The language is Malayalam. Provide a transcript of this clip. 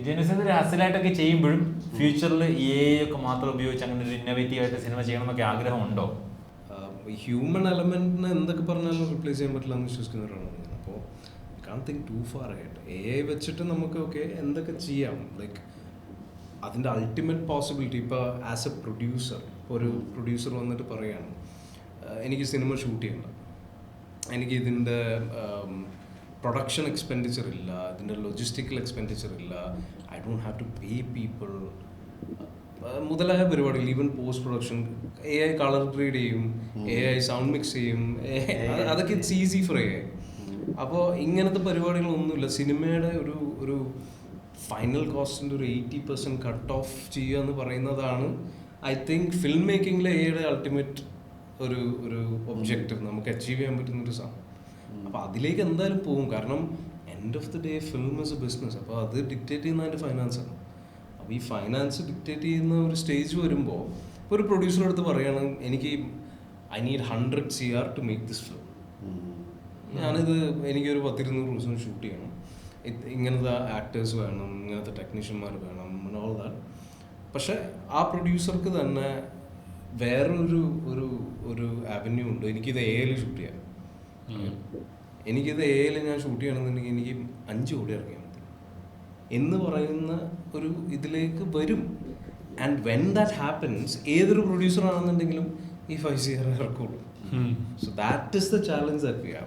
ജനുസിന് ഒരു ഹസിലായിട്ടൊക്കെ ചെയ്യുമ്പോഴും ഫ്യൂച്ചറിൽ ഒക്കെ മാത്രം ഉപയോഗിച്ച് അങ്ങനെ ഒരു ഇന്നോവേറ്റീവ് ആയിട്ട് സിനിമ ചെയ്യണം എന്നൊക്കെ ആഗ്രഹമുണ്ടോ? ഹ്യൂമൻ എലമെന്റിനെ എന്തൊക്കെ പറഞ്ഞാലും റിപ്ലേസ് ചെയ്യാൻ പറ്റില്ല എന്ന് വിശ്വസിക്കുന്നവരാണ് ഞാൻ. അപ്പോൾ കാൺ തിങ്ക് ടു ഫാർ ആയിട്ട് AI വെച്ചിട്ട് നമുക്ക് എന്തൊക്കെ ചെയ്യാം. ലൈക്ക് അതിൻ്റെ അൾട്ടിമേറ്റ് പോസിബിലിറ്റി ഇപ്പോൾ ആസ് എ പ്രൊഡ്യൂസർ, ഇപ്പോൾ ഒരു പ്രൊഡ്യൂസർ വന്നിട്ട് പറയുകയാണ് എനിക്ക് സിനിമ ഷൂട്ട് ചെയ്യണ്ട, എനിക്ക് ഇതിൻ്റെ പ്രൊഡക്ഷൻ എക്സ്പെൻഡിച്ചർ ഇല്ല, ഇതിൻ്റെ ലൊജിസ്റ്റിക്കൽ എക്സ്പെൻഡിച്ചർ ഇല്ല, I don't have to pay people മുതലായ പരിപാടികൾ, even post production AI colour grade ചെയ്യും, AI സൗണ്ട് മിക്സ് ചെയ്യും, അതൊക്കെ ഇറ്റ്സ് ഈസി ഫോർ AI. അപ്പോൾ ഇങ്ങനത്തെ പരിപാടികളൊന്നുമില്ല. സിനിമയുടെ ഒരു ഫൈനൽ കോസ്റ്റിൻ്റെ ഒരു 80% കട്ട് ഓഫ് ചെയ്യുക എന്ന് പറയുന്നതാണ് ഐ തിങ്ക് ഫിലിം മേക്കിങ്ങിലെ AI അൾട്ടിമേറ്റ് ഒരു ഒബ്ജക്റ്റീവ്, നമുക്ക് അച്ചീവ് ചെയ്യാൻ പറ്റുന്നൊരു സാധനം. അപ്പോൾ അതിലേക്ക് എന്തായാലും പോകും. കാരണം end of the day film is a business. അപ്പോൾ അത് ഡിക്റ്റേറ്റ് ചെയ്യുന്ന അതിൻ്റെ ഫൈനാൻസാണ്. അപ്പോൾ ഈ ഫൈനാൻസ് ഡിക്റ്റേറ്റ് ചെയ്യുന്ന ഒരു സ്റ്റേജ് വരുമ്പോൾ ഇപ്പോൾ ഒരു പ്രൊഡ്യൂസറുടെ അടുത്ത് പറയുകയാണ് എനിക്ക് I need 100 CR to make this film, ഞാനിത് എനിക്കൊരു 10-200 ദിവസം ഷൂട്ട് ചെയ്യണം, ഇങ്ങനത്തെ ആക്ടേഴ്സ് വേണം, ഇങ്ങനത്തെ ടെക്നീഷ്യന്മാർ വേണം, ഓൾ ദാറ്റ്. പക്ഷെ ആ പ്രൊഡ്യൂസർക്ക് തന്നെ വേറൊരു ആവന്യൂ ഉണ്ട്. എനിക്കിത് AI ഷൂട്ട് ചെയ്യാം, എനിക്കിത് AI ഞാൻ ഷൂട്ട് ചെയ്യണമെന്നുണ്ടെങ്കിൽ എനിക്ക് 5 കോടി ഇറങ്ങിയാൽ മതി എന്ന് പറയുന്ന ഒരു ഇതിലേക്ക് വരും. ആൻഡ് വെൻ ദാറ്റ് ഹാപ്പൻസ് ഏതൊരു പ്രൊഡ്യൂസർ ആണെന്നുണ്ടെങ്കിലും ഈ 5 CR ഇറക്കുള്ളൂ. So that is the challenge that we have.